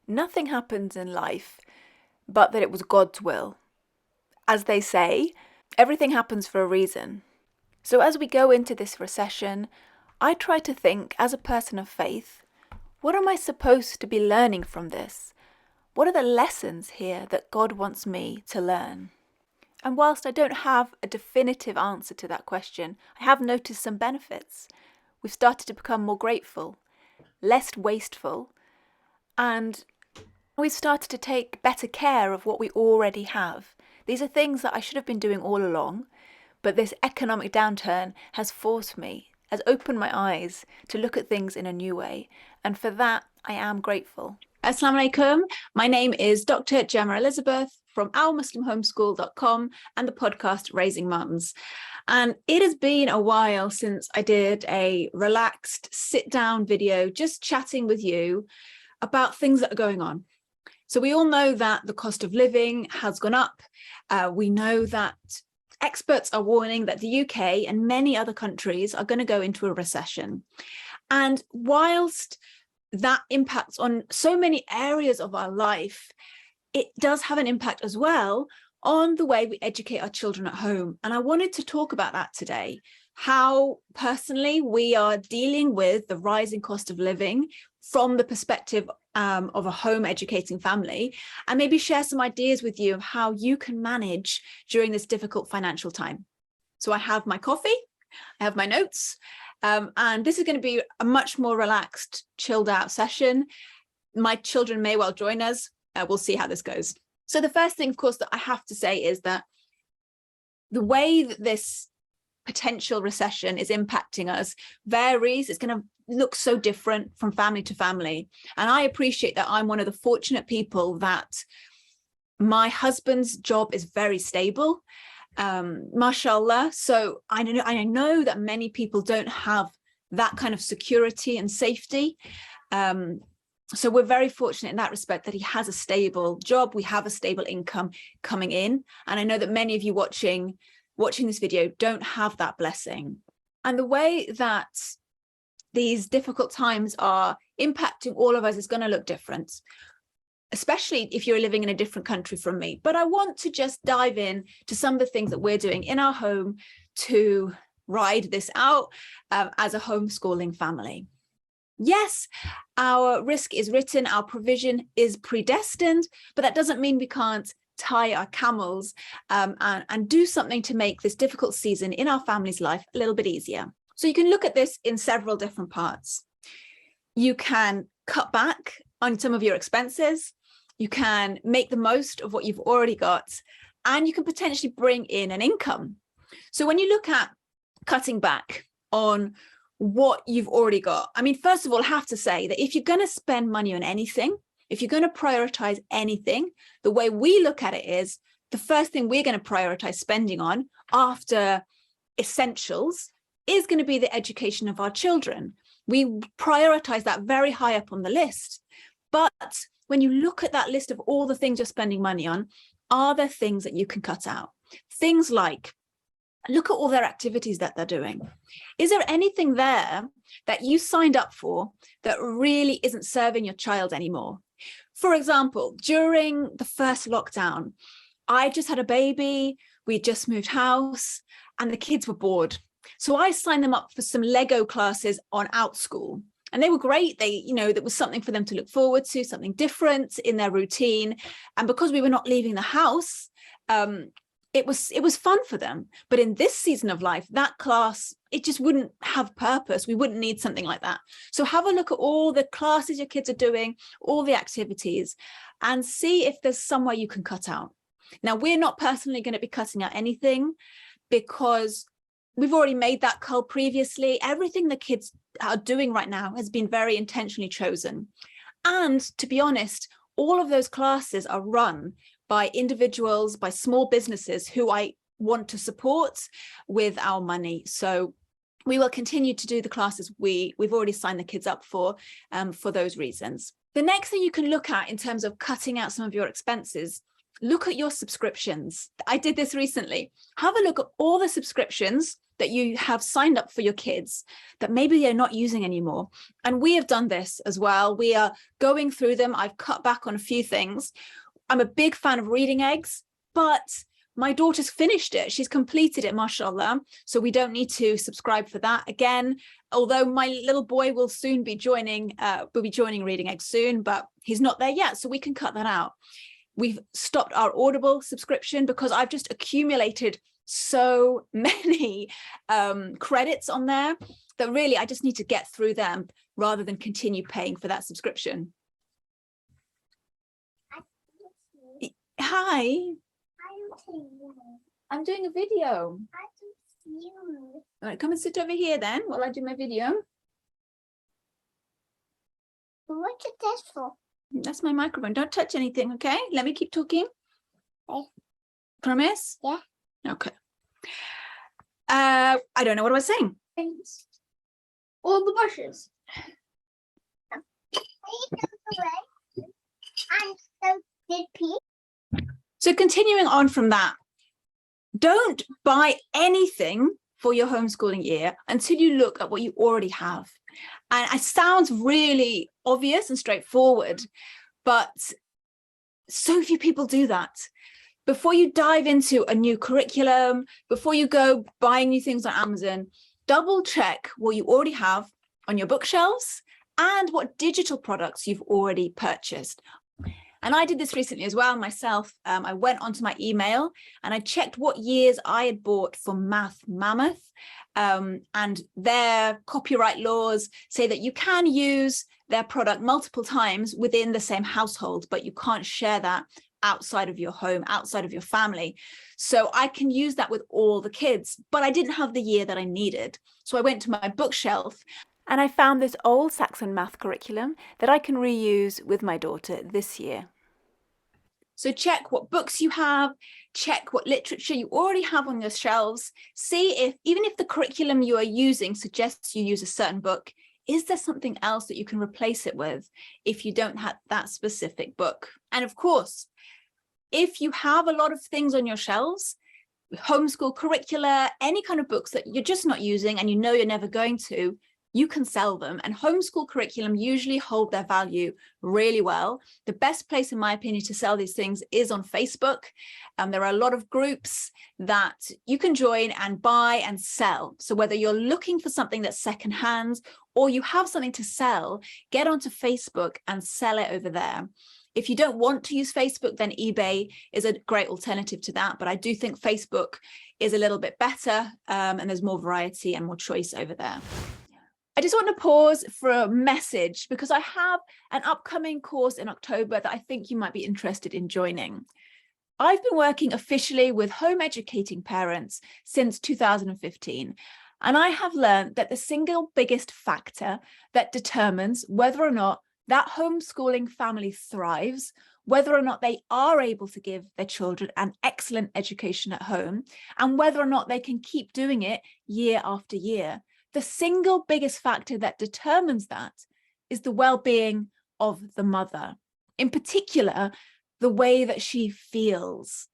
nothing happens in life but that it was God's will. As they say, everything happens for a reason. So as we go into this recession, I try to think, as a person of faith, what am I supposed to be learning from this? What are the lessons here that God wants me to learn? And whilst I don't have a definitive answer to that question, I have noticed some benefits. We've started to become more grateful, less wasteful, and we've started to take better care of what we already have. These are things that I should have been doing all along, but this economic downturn has forced me, has opened my eyes to look at things in a new way. And for that, I am grateful. Assalamu alaikum. My name is Dr. Gemma Elizabeth from ourmuslimhomeschool.com and the podcast Raising Mums. And it has been a while since I did a relaxed sit-down video just chatting with you about things that are going on. So we all know that the cost of living has gone up. We know that experts are warning that the UK and many other countries are going to go into a recession. And whilst that impacts on so many areas of our life, it does have an impact as well on the way we educate our children at home. And I wanted to talk about that today, how personally we are dealing with the rising cost of living from the perspective of a home educating family, and maybe share some ideas with you of how you can manage during this difficult financial time. So I have my coffee, I have my notes, and this is going to be a much more relaxed, chilled out session. My children may well join us. We'll see how this goes. So the first thing, of course, that I have to say is that the way that this potential recession is impacting us varies. It's going to look so different from family to family. And I appreciate that I'm one of the fortunate people that my husband's job is very stable, mashallah. So I know that many people don't have that kind of security and safety. So we're very fortunate in that respect that he has a stable job. We have a stable income coming in. And I know that many of you watching this video don't have that blessing. And the way that these difficult times are impacting all of us is going to look different, especially if you're living in a different country from me. But I want to just dive in to some of the things that we're doing in our home to ride this out as a homeschooling family. Yes, our risk is written, our provision is predestined, but that doesn't mean we can't tie our camels and do something to make this difficult season in our family's life a little bit easier. So you can look at this in several different parts. You can cut back on some of your expenses. You can make the most of what you've already got, and you can potentially bring in an income. So when you look at cutting back on what you've already got, I mean, first of all, I have to say that if you're going to spend money on anything, if you're going to prioritize anything, the way we look at it is the first thing we're going to prioritize spending on after essentials is going to be the education of our children. We prioritize that very high up on the list. But when you look at that list of all the things you're spending money on, are there things that you can cut out? Things like, look at all their activities that they're doing. Is there anything there that you signed up for that really isn't serving your child anymore? For example, during the first lockdown, I just had a baby, we just moved house, and the kids were bored. So I signed them up for some Lego classes on OutSchool. And they were great. There was something for them to look forward to, something different in their routine. And because we were not leaving the house, it was fun for them. But in this season of life, that class, it just wouldn't have purpose. We wouldn't need something like that. So have a look at all the classes your kids are doing, all the activities, and see if there's somewhere you can cut out. Now, we're not personally going to be cutting out anything because we've already made that call previously. Everything the kids are doing right now has been very intentionally chosen. And to be honest, all of those classes are run by individuals, by small businesses who I want to support with our money. So we will continue to do the classes we've already signed the kids up for those reasons. The next thing you can look at in terms of cutting out some of your expenses, look at your subscriptions. I did this recently. Have a look at all the subscriptions that you have signed up for your kids that maybe they're not using anymore. And we have done this as well. We are going through them. I've cut back on a few things. I'm a big fan of reading eggs, but my daughter's finished it. She's completed it, mashallah. So we don't need to subscribe for that again. Although my little boy will soon be joining, reading eggs soon, but he's not there yet. So we can cut that out. We've stopped our Audible subscription because I've just accumulated so many credits on there that really I just need to get through them rather than continue paying for that subscription. Hi. I'm doing a video. All right, come and sit over here then while I do my video. What is this for? That's my microphone. Don't touch anything, okay? Let me keep talking. Okay. Promise? Yeah. Okay. I don't know what I was saying. All the bushes. And so did Pete. So continuing on from that, don't buy anything for your homeschooling year until you look at what you already have. And it sounds really obvious and straightforward, but so few people do that. Before you dive into a new curriculum, before you go buying new things on Amazon, double check what you already have on your bookshelves and what digital products you've already purchased. And I did this recently as well myself. I went onto my email and I checked what years I had bought for Math Mammoth. And their copyright laws say that you can use their product multiple times within the same household, but you can't share that outside of your home, outside of your family. So I can use that with all the kids, but I didn't have the year that I needed. So I went to my bookshelf and I found this old Saxon math curriculum that I can reuse with my daughter this year. So check what books you have, check what literature you already have on your shelves, see if, even if the curriculum you are using suggests you use a certain book, is there something else that you can replace it with if you don't have that specific book? And of course, if you have a lot of things on your shelves, homeschool curricula, any kind of books that you're just not using and you know you're never going to, you can sell them. And homeschool curriculum usually hold their value really well. The best place, in my opinion, to sell these things is on Facebook. There are a lot of groups that you can join and buy and sell. So whether you're looking for something that's secondhand or you have something to sell, get onto Facebook and sell it over there. If you don't want to use Facebook, then eBay is a great alternative to that. But I do think Facebook is a little bit better and there's more variety and more choice over there. I just want to pause for a message because I have an upcoming course in October that I think you might be interested in joining. I've been working officially with home educating parents since 2015, and I have learned that the single biggest factor that determines whether or not that homeschooling family thrives, whether or not they are able to give their children an excellent education at home, and whether or not they can keep doing it year after year. The single biggest factor that determines that is the well-being of the mother, in particular, the way that she feels.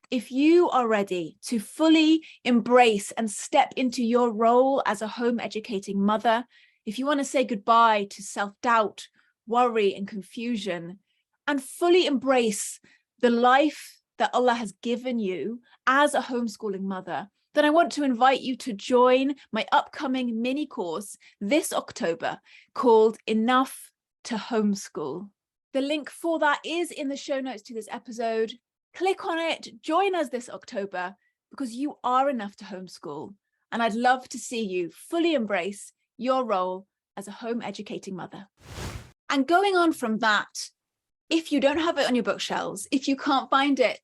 If you are ready to fully embrace and step into your role as a home educating mother, if you want to say goodbye to self-doubt, worry, and confusion, and fully embrace the life that Allah has given you as a homeschooling mother, then I want to invite you to join my upcoming mini course this October called Enough to Homeschool. The link for that is in the show notes to this episode. Click on it, join us this October because you are enough to homeschool. And I'd love to see you fully embrace your role as a home educating mother. And going on from that, if you don't have it on your bookshelves, if you can't find it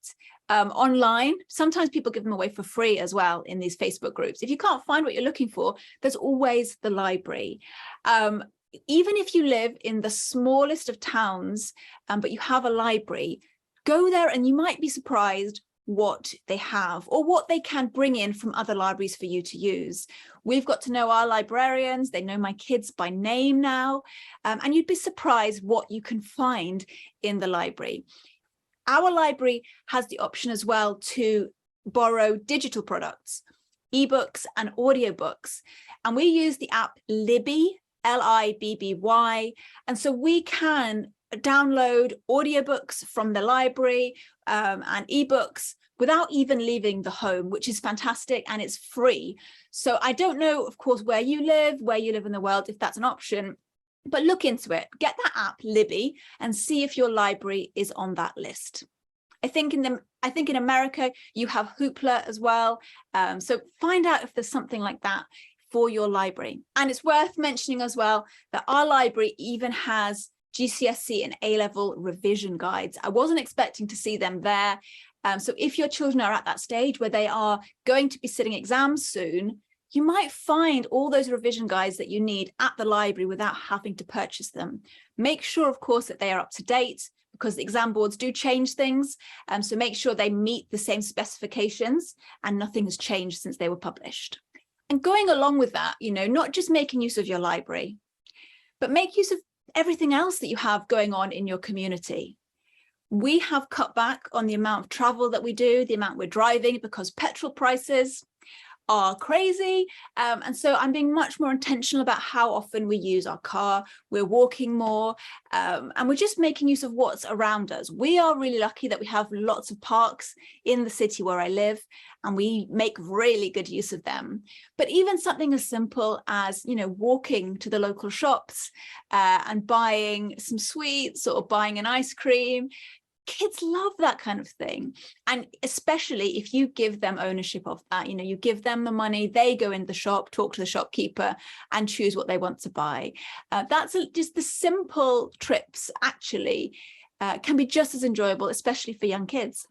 online, sometimes people give them away for free as well in these Facebook groups. If you can't find what you're looking for, there's always the library. Even if you live in the smallest of towns, but you have a library, go there and you might be surprised what they have or what they can bring in from other libraries for you to use. We've got to know our librarians. They know my kids by name now, and you'd be surprised what you can find in the library. Our library has the option as well to borrow digital products. ebooks and audiobooks. And we use the app Libby, Libby. And so we can download audiobooks from the library and ebooks without even leaving the home, which is fantastic, and it's free. So I don't know, of course, where you live in the world, if that's an option, but look into it. Get that app, Libby, and see if your library is on that list. I think in America, you have Hoopla as well. So find out if there's something like that for your library. And it's worth mentioning as well that our library even has GCSE and A-level revision guides. I wasn't expecting to see them there. So if your children are at that stage where they are going to be sitting exams soon, you might find all those revision guides that you need at the library without having to purchase them. Make sure, of course, that they are up to date, because the exam boards do change things. So make sure they meet the same specifications and nothing has changed since they were published. And going along with that, not just making use of your library, but make use of everything else that you have going on in your community. We have cut back on the amount of travel that we do, the amount we're driving, because petrol prices are crazy. And so I'm being much more intentional about how often we use our car. We're walking more, and we're just making use of what's around us. We are really lucky that we have lots of parks in the city where I live, and we make really good use of them. But even something as simple as, walking to the local shops and buying some sweets or buying an ice cream. Kids love that kind of thing. And especially if you give them ownership of that, you give them the money, they go in the shop, talk to the shopkeeper and choose what they want to buy. That's just the simple trips actually can be just as enjoyable, especially for young kids.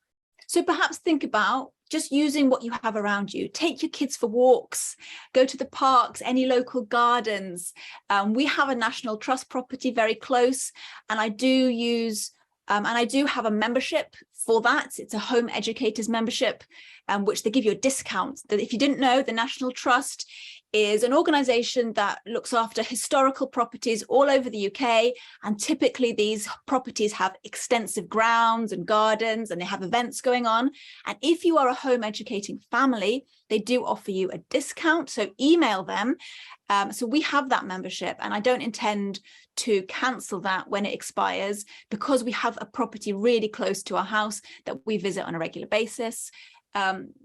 So perhaps think about just using what you have around you. Take your kids for walks, go to the parks, any local gardens. We have a National Trust property very close, and I do have a membership for that. It's a home educators membership, which they give you a discount. That if you didn't know, the National Trust is an organisation that looks after historical properties all over the UK. And typically these properties have extensive grounds and gardens, and they have events going on. And if you are a home educating family, they do offer you a discount. So email them. So we have that membership, and I don't intend to cancel that when it expires, because we have a property really close to our house that we visit on a regular basis.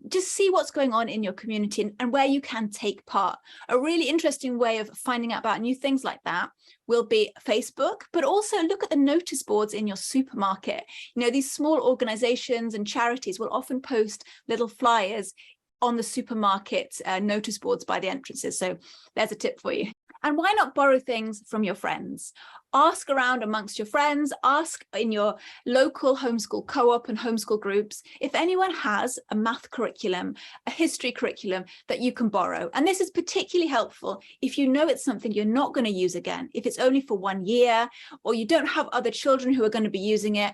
Just see what's going on in your community and where you can take part. A really interesting way of finding out about new things like that will be Facebook, but also look at the notice boards in your supermarket. These small organizations and charities will often post little flyers on the supermarket notice boards by the entrances. So there's a tip for you. And why not borrow things from your friends? Ask around amongst your friends, ask in your local homeschool co-op and homeschool groups if anyone has a math curriculum, a history curriculum that you can borrow. And this is particularly helpful if you know it's something you're not going to use again. If it's only for 1 year, or you don't have other children who are going to be using it,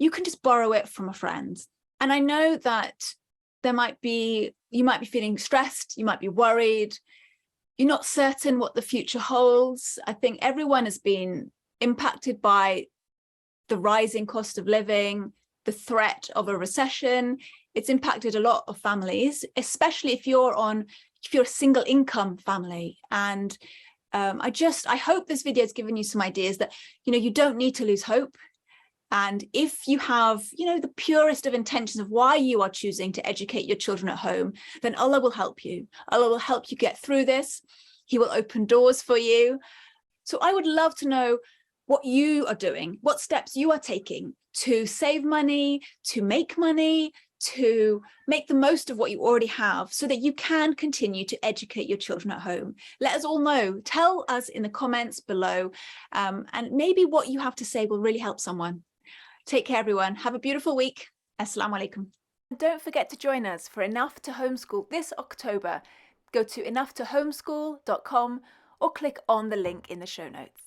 you can just borrow it from a friend. And I know that you might be feeling stressed, you might be worried, you're not certain what the future holds. I think everyone has been impacted by the rising cost of living, the threat of a recession. It's impacted a lot of families, especially if you're a single income family. And I hope this video has given you some ideas that, you don't need to lose hope. And if you have, the purest of intentions of why you are choosing to educate your children at home, then Allah will help you. Allah will help you get through this. He will open doors for you. So I would love to know what you are doing, what steps you are taking to save money, to make the most of what you already have, so that you can continue to educate your children at home. Let us all know. Tell us in the comments below, and maybe what you have to say will really help someone. Take care, everyone. Have a beautiful week. Assalamu alaikum. Don't forget to join us for Enough to Homeschool this October. Go to enoughtohomeschool.com or click on the link in the show notes.